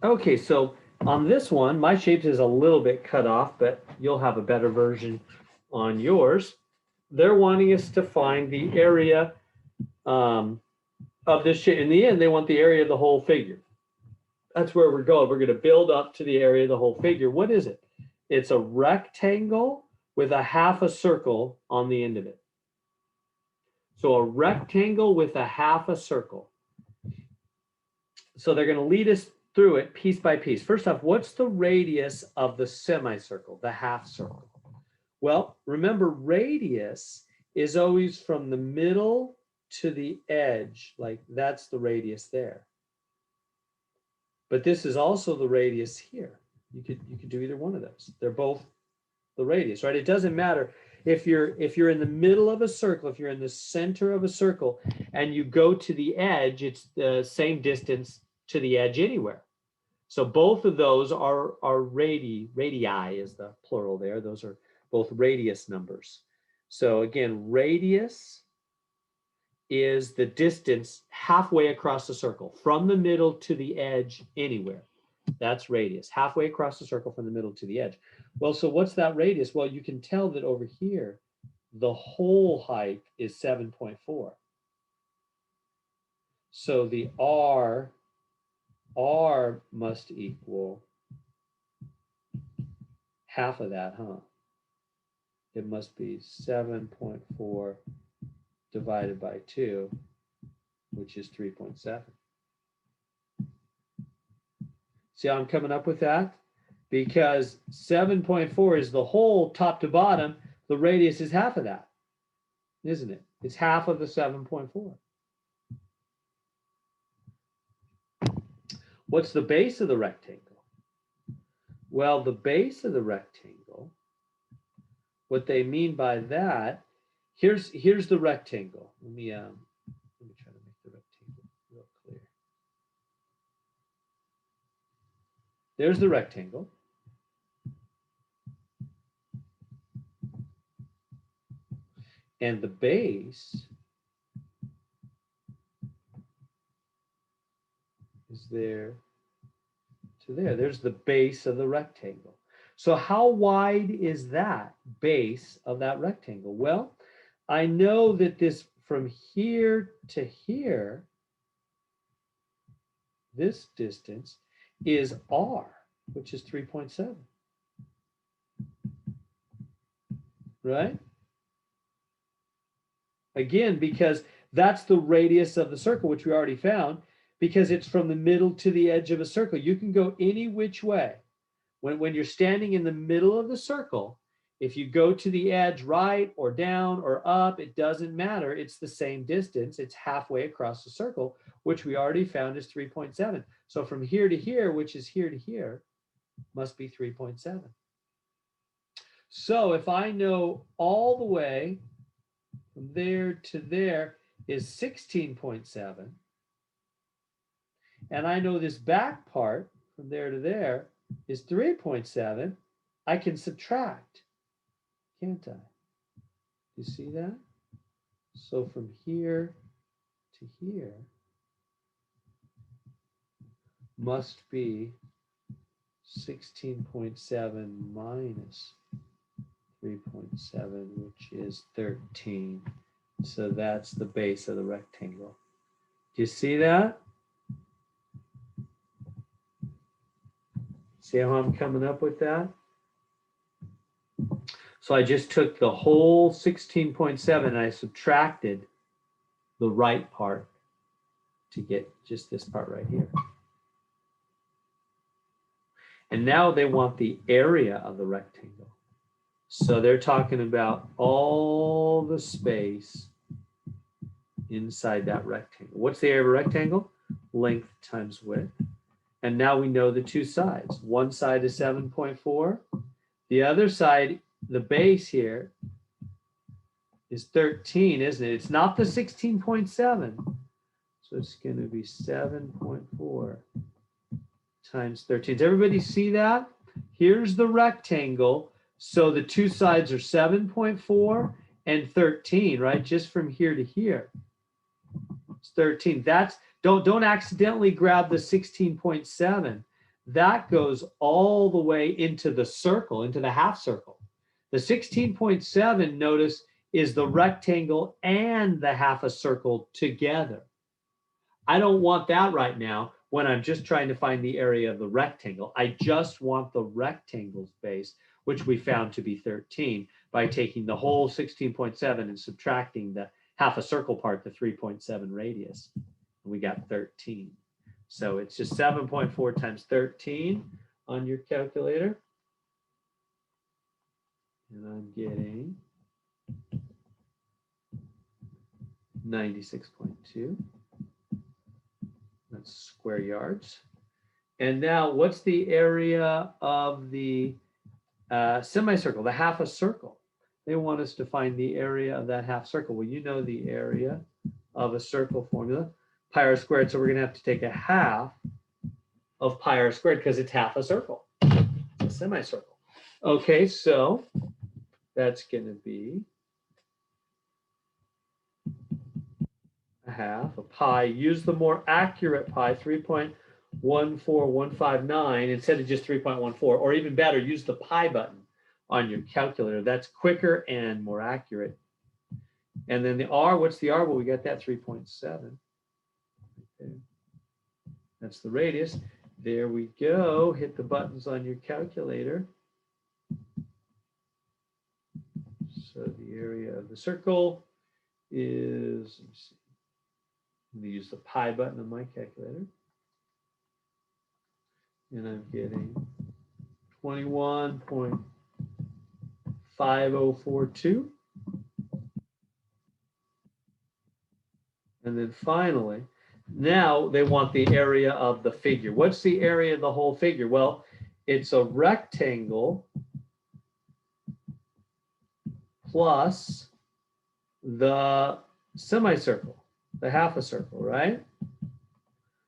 Okay, so on this one, my shapes is a little bit cut off, but you'll have a better version on yours. They're wanting us to find the area of this shape. In the end, they want the area of the whole figure. That's where we're going. We're going to build up to the area of the whole figure. What is it? It's a rectangle with a half a circle on the end of it. So a rectangle with a half a circle. So they're going to lead us through it piece by piece. First off, what's the radius of the semicircle, the half circle? Well, remember, radius is always from the middle to the edge. Like that's the radius there. But this is also the radius here. You could do either one of those. They're both the radius, right? It doesn't matter if you're in the middle of a circle, if you're in the center of a circle and you go to the edge, it's the same distance to the edge anywhere. So both of those are radii is the plural there. Those are both radius numbers. So again, radius is the distance halfway across the circle from the middle to the edge anywhere. That's radius, halfway across the circle from the middle to the edge. Well, so what's that radius? Well, you can tell that over here, the whole height is 7.4. So the R must equal half of that, huh? It must be 7.4 divided by 2, which is 3.7. See how I'm coming up with that? Because 7.4 is the whole top to bottom. The radius is half of that, isn't it? It's half of the 7.4. What's the base of the rectangle? Well, the base of the rectangle, what they mean by that, here's the rectangle. Let me try to make the rectangle real clear. There's the rectangle. And the base is there to there. There's the base of the rectangle. So how wide is that base of that rectangle? Well, I know that this from here to here, this distance is R, which is 3.7. Right? Again, because that's the radius of the circle, which we already found, because it's from the middle to the edge of a circle. You can go any which way. When you're standing in the middle of the circle, if you go to the edge right or down or up, it doesn't matter. It's the same distance. It's halfway across the circle, which we already found is 3.7. So from here to here, which is here to here, must be 3.7. So if I know all the way from there to there is 16.7, and I know this back part from there to there is 3.7, I can subtract, can't I? You see that? So from here to here must be 16.7 minus 3.7, which is 13. So that's the base of the rectangle. Do you see that? See how I'm coming up with that? So I just took the whole 16.7 and I subtracted the right part to get just this part right here. And now they want the area of the rectangle. So they're talking about all the space inside that rectangle. What's the area of a rectangle? Length times width. And now we know the two sides. One side is 7.4. The other side, the base here, is 13, isn't it? It's not the 16.7. So it's going to be 7.4 times 13. Does everybody see that? Here's the rectangle. So the two sides are 7.4 and 13, right? Just from here to here. It's 13. That's don't accidentally grab the 16.7. that goes all the way into the circle, into the half circle. The 16.7, notice, is the rectangle and the half a circle together. I don't want that right now when I'm just trying to find the area of the rectangle. I just want the rectangle's base, which we found to be 13 by taking the whole 16.7 and subtracting the half a circle part, the 3.7 radius. And we got 13. So it's just 7.4 times 13 on your calculator. And I'm getting 96.2. That's square yards. And now what's the area of the semicircle, the half a circle? They want us to find the area of that half circle. Well, you know the area of a circle formula, pi r squared. So we're going to have to take a half of pi r squared because it's half a circle. It's a semicircle. Okay, so that's going to be a half of pi. Use the more accurate pi, 3.14159 instead of just 3.14, or even better, use the pi button on your calculator. That's quicker and more accurate. And then the r, what's the r? Well, we got that 3.7. Okay. That's the radius. There we go. Hit the buttons on your calculator. So the area of the circle is, let me see. I'm going to use the pi button on my calculator. And I'm getting 21.5042. And then finally, now they want the area of the figure. What's the area of the whole figure? Well, it's a rectangle plus the semicircle, the half a circle, right?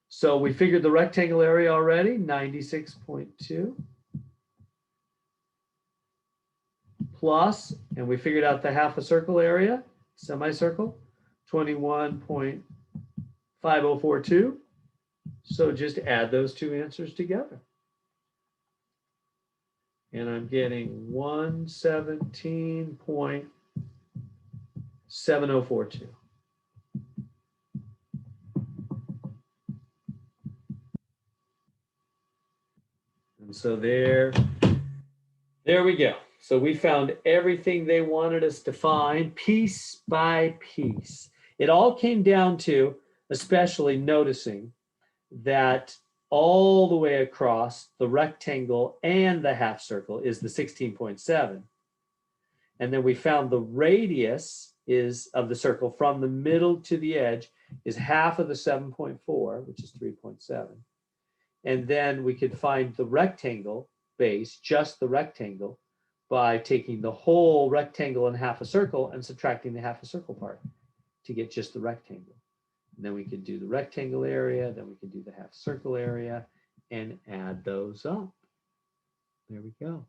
So we figured the rectangle area already, 96.2. Plus, and we figured out the half a circle area, semicircle, 21.5042. So just add those two answers together. And I'm getting 117.7042. And so there we go. So we found everything they wanted us to find piece by piece. It all came down to especially noticing that all the way across the rectangle and the half circle is the 16.7. And then we found the radius is of the circle from the middle to the edge is half of the 7.4, which is 3.7. And then we could find the rectangle base, just the rectangle, by taking the whole rectangle and half a circle and subtracting the half a circle part to get just the rectangle. And then we could do the rectangle area, then we could do the half circle area and add those up. There we go.